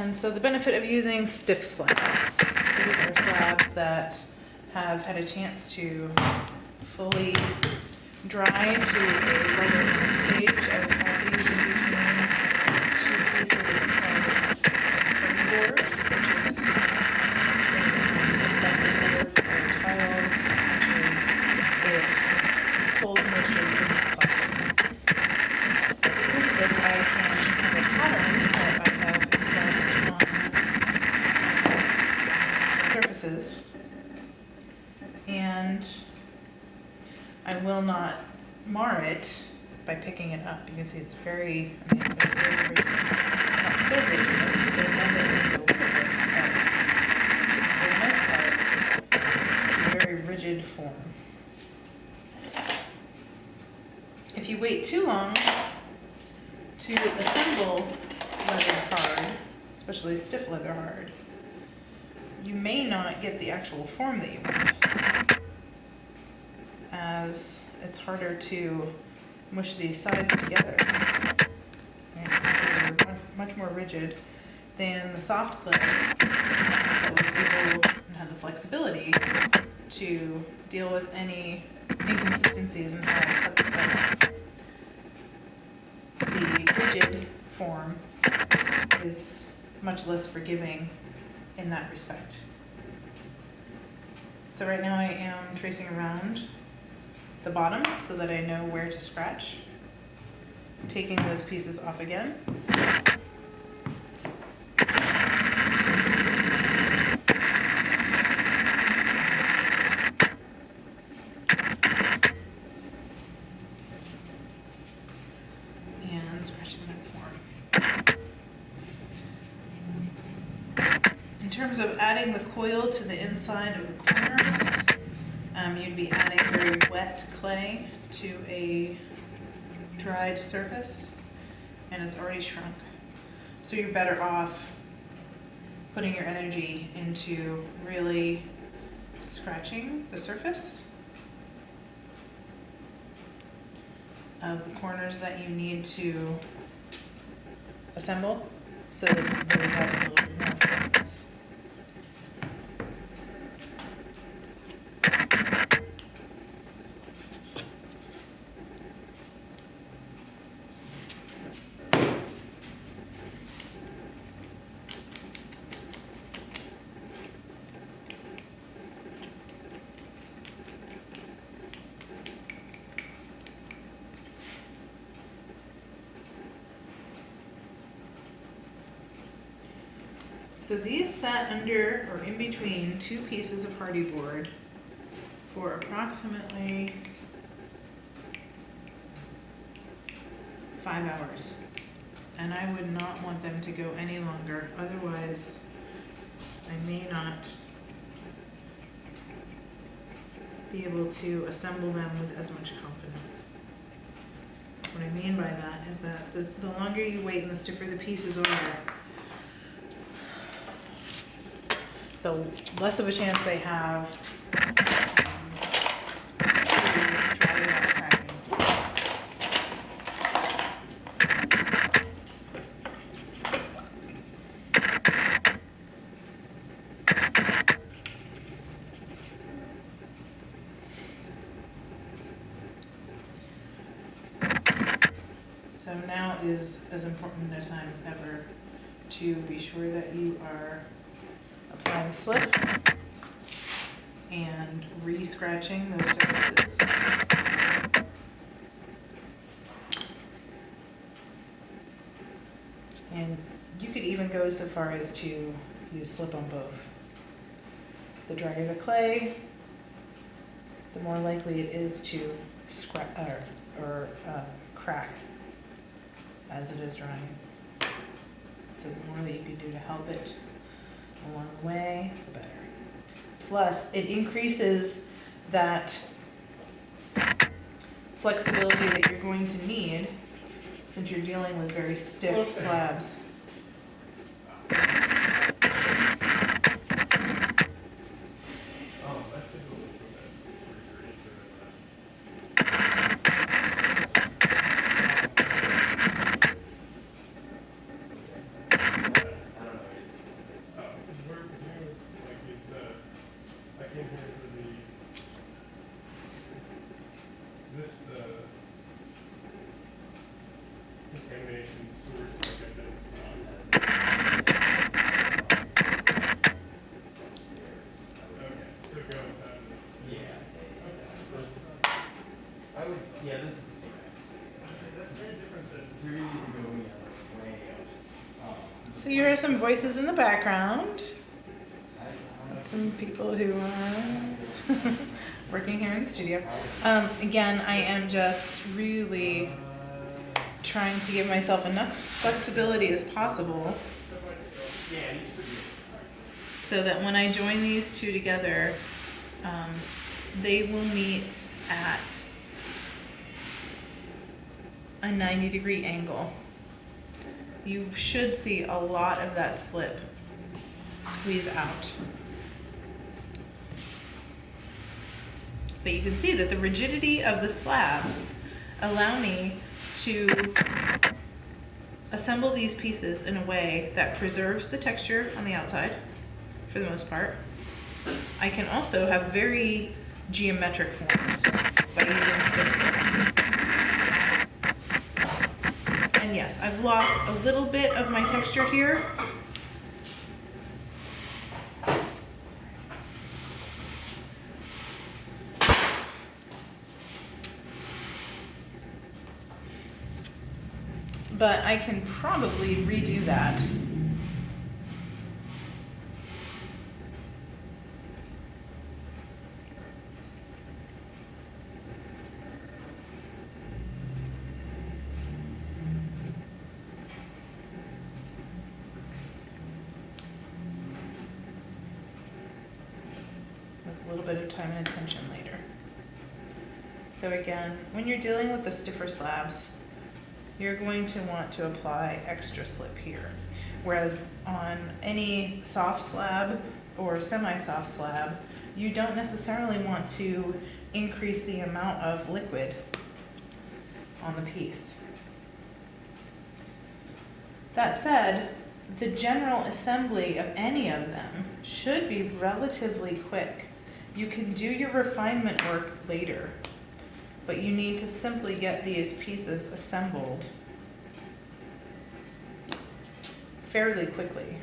And so the benefit of using stiff slabs. These are slabs that have had a chance to fully dry to a level stage. I've had these in between two pieces of board, which is a board for tiles. Essentially, it pulls moisture because it's plastic. So because of this, I can have a pattern that I have impressed on surfaces, and I will not mar it by picking it up. You can see it's very, it's very rigid. Not so rigid, but it's still bended a little bit, but for the most part, it's a very rigid form. If you wait too long to assemble leather hard, especially stiff leather hard, you may not get the actual form that you want, as it's harder to mush these sides together. Right? So they're much more rigid than the soft clay that was able and had the flexibility to deal with any inconsistencies in how I cut the clay. The rigid form is much less forgiving in that respect. So right now I am tracing around the bottom so that I know where to scratch, taking those pieces off again. And scratching that form. In terms of adding the coil to the inside of the corners, you'd be adding very wet clay to a dried surface, and it's already shrunk. So you're better off putting your energy into really scratching the surface of the corners that you need to assemble so that you really have a little bit more focus. So these sat under or in between two pieces of hardy board for approximately 5 hours. And I would not want them to go any longer, otherwise I may not be able to assemble them with as much confidence. What I mean by that is that the longer you wait and the stiffer the pieces are, the less of a chance they have to dry without cracking. So now is as important a time as ever to be sure that you are applying slip and re-scratching those surfaces. And you could even go so far as to use slip on both. The drier the clay, the more likely it is to crack as it is drying. So the more that you can do to help it along the way, the better. Plus, it increases that flexibility that you're going to need since you're dealing with very stiff slabs. this the contamination source? Okay, so go inside of this. Yeah. Okay. I would, yeah, this is the ceramics. That's very different than. So you're either going way up. So you hear some voices in the background. Some people who are working here in the studio. Again, I am just really trying to give myself enough flexibility as possible so that when I join these two together, they will meet at a 90-degree angle. You should see a lot of that slip squeeze out. But you can see that the rigidity of the slabs allow me to assemble these pieces in a way that preserves the texture on the outside, for the most part. I can also have very geometric forms by using stiff slabs. And yes, I've lost a little bit of my texture here. But I can probably redo that. With a little bit of time and attention later. So again, when you're dealing with the stiffer slabs, you're going to want to apply extra slip here. Whereas on any soft slab or semi-soft slab, you don't necessarily want to increase the amount of liquid on the piece. That said, the general assembly of any of them should be relatively quick. You can do your refinement work later, but you need to simply get these pieces assembled fairly quickly.